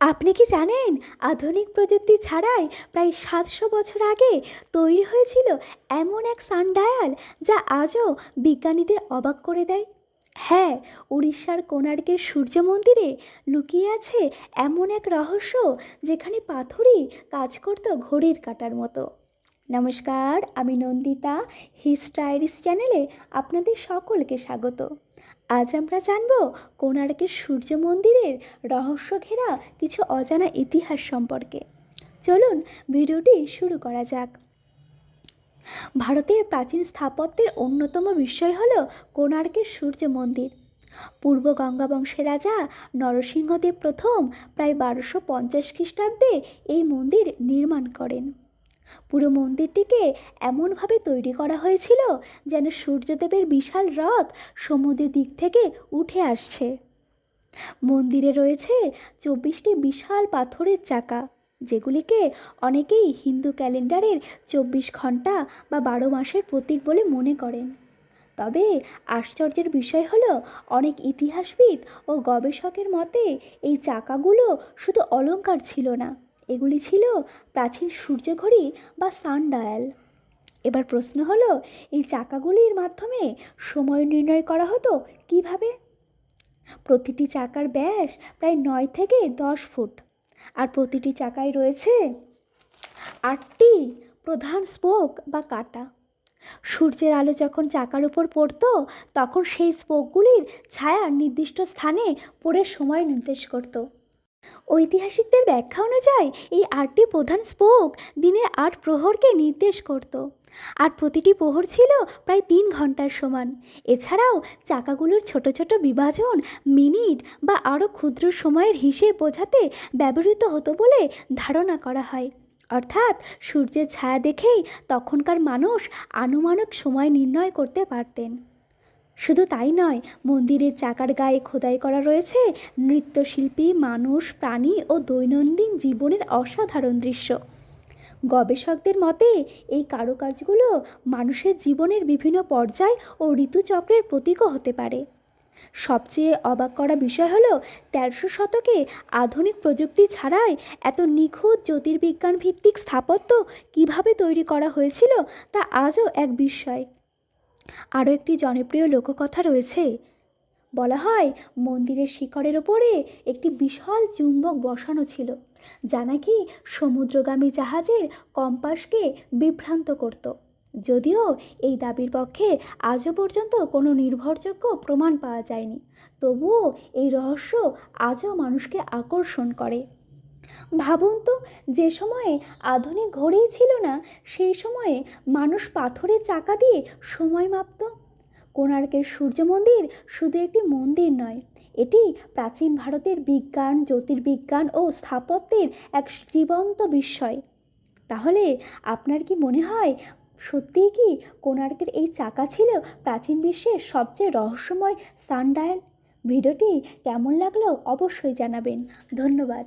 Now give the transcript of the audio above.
আপনি কি জানেন আধুনিক প্রযুক্তি ছাড়াই প্রায় ৭০০ বছর আগে তৈরি হয়েছিল এমন এক সানডায়াল যা আজও বিজ্ঞানীদের অবাক করে দেয়। হ্যাঁ, উড়িষ্যার কোণার্কের সূর্য মন্দিরে লুকিয়ে আছে এমন এক রহস্য যেখানে পাথরই কাজ করত ঘড়ির কাঁটার মতো। নমস্কার, আমি নন্দিতা। হিস্ট্রাইরিস চ্যানেলে আপনাদের সকলকে স্বাগত। আজ আমরা জানব কোণার্কের সূর্য মন্দিরের রহস্য ঘেরা কিছু অজানা ইতিহাস সম্পর্কে। চলুন ভিডিওটি শুরু করা যাক। ভারতের প্রাচীন স্থাপত্যের অন্যতম বিষয় হল কোণার্কের সূর্য মন্দির। পূর্ব গঙ্গা বংশের রাজা নরসিংহদেব প্রথম প্রায় ১২৫০ খ্রিস্টাব্দে এই মন্দির নির্মাণ করেন। পুরো মন্দিরটিকে এমনভাবে তৈরি করা হয়েছিল যেন সূর্যদেবের বিশাল রথ সমুদ্রের দিক থেকে উঠে আসছে। মন্দিরে রয়েছে ২৪টি বিশাল পাথরের চাকা, যেগুলিকে অনেকেই হিন্দু ক্যালেন্ডারের ২৪ ঘন্টা বা ১২ মাসের প্রতীক বলে মনে করেন। তবে আশ্চর্যের বিষয় হলো, অনেক ইতিহাসবিদ ও গবেষকের মতে এই চাকাগুলো শুধু অলংকার ছিল না, এগুলি ছিল প্রাচীন সূর্যঘড়ি বা সানডায়াল। এবার প্রশ্ন হলো, এই চাকাগুলির মাধ্যমে সময় নির্ণয় করা হতো কিভাবে? প্রতিটি চাকার ব্যাস প্রায় ৯ থেকে ১০ ফুট, আর প্রতিটি চাকায় রয়েছে ৮টি প্রধান স্পোক বা কাঁটা। সূর্যের আলো যখন চাকার উপর পড়তো, তখন সেই স্পোকগুলির ছায়া নির্দিষ্ট স্থানে পড়ে সময় নির্দেশ করত। ঐতিহাসিকদের ব্যাখ্যা অনুযায়ী এই ৮টি প্রধান স্পোক দিনের ৮ প্রহরকে নির্দেশ করত, আর প্রতিটি প্রহর ছিল প্রায় ৩ ঘন্টার সমান। এছাড়াও চাকাগুলোর ছোট ছোট বিভাজন মিনিট বা আরও ক্ষুদ্র সময়ের হিসেব বোঝাতে ব্যবহৃত হতো বলে ধারণা করা হয়। অর্থাৎ সূর্যের ছায়া দেখেই তখনকার মানুষ আনুমানিক সময় নির্ণয় করতে পারতেন। শুধু তাই নয়, মন্দিরের চাকার গায়ে খোদাই করা রয়েছে নৃত্যশিল্পী, মানুষ, প্রাণী ও দৈনন্দিন জীবনের অসাধারণ দৃশ্য। গবেষকদের মতে এই কারুকাজগুলো মানুষের জীবনের বিভিন্ন পর্যায় ও ঋতুচক্রের প্রতীকও হতে পারে। সবচেয়ে অবাক করা বিষয় হলো, ১৩০০ শতকে আধুনিক প্রযুক্তি ছাড়াই এত নিখুঁত জ্যোতির্বিজ্ঞান ভিত্তিক স্থাপত্য কিভাবে তৈরি করা হয়েছিল তা আজও এক বিস্ময়। আরও একটি জনপ্রিয় লোককথা রয়েছে। বলা হয়, মন্দিরের শিখরের ওপরে একটি বিশাল চুম্বক বসানো ছিল, যা নাকি সমুদ্রগামী জাহাজের কম্পাসকে বিভ্রান্ত করত। যদিও এই দাবির পক্ষে আজও পর্যন্ত কোনো নির্ভরযোগ্য প্রমাণ পাওয়া যায়নি, তবুও এই রহস্য আজও মানুষকে আকর্ষণ করে। ভাবুন তো, যে সময়ে আধুনিক ঘড়িই ছিল না, সেই সময়ে মানুষ পাথরের চাকা দিয়ে সময় মাপত। কোণার্কের সূর্য মন্দির শুধু একটি মন্দির নয়, এটি প্রাচীন ভারতের বিজ্ঞান, জ্যোতির্বিজ্ঞান ও স্থাপত্যের এক জীবন্ত বিস্ময়। তাহলে আপনার কি মনে হয়, সত্যিই কি কোণার্কের এই চাকা ছিল প্রাচীন বিশ্বের সবচেয়ে রহস্যময় সানডায়াল? ভিডিওটি কেমন লাগলো অবশ্যই জানাবেন। ধন্যবাদ।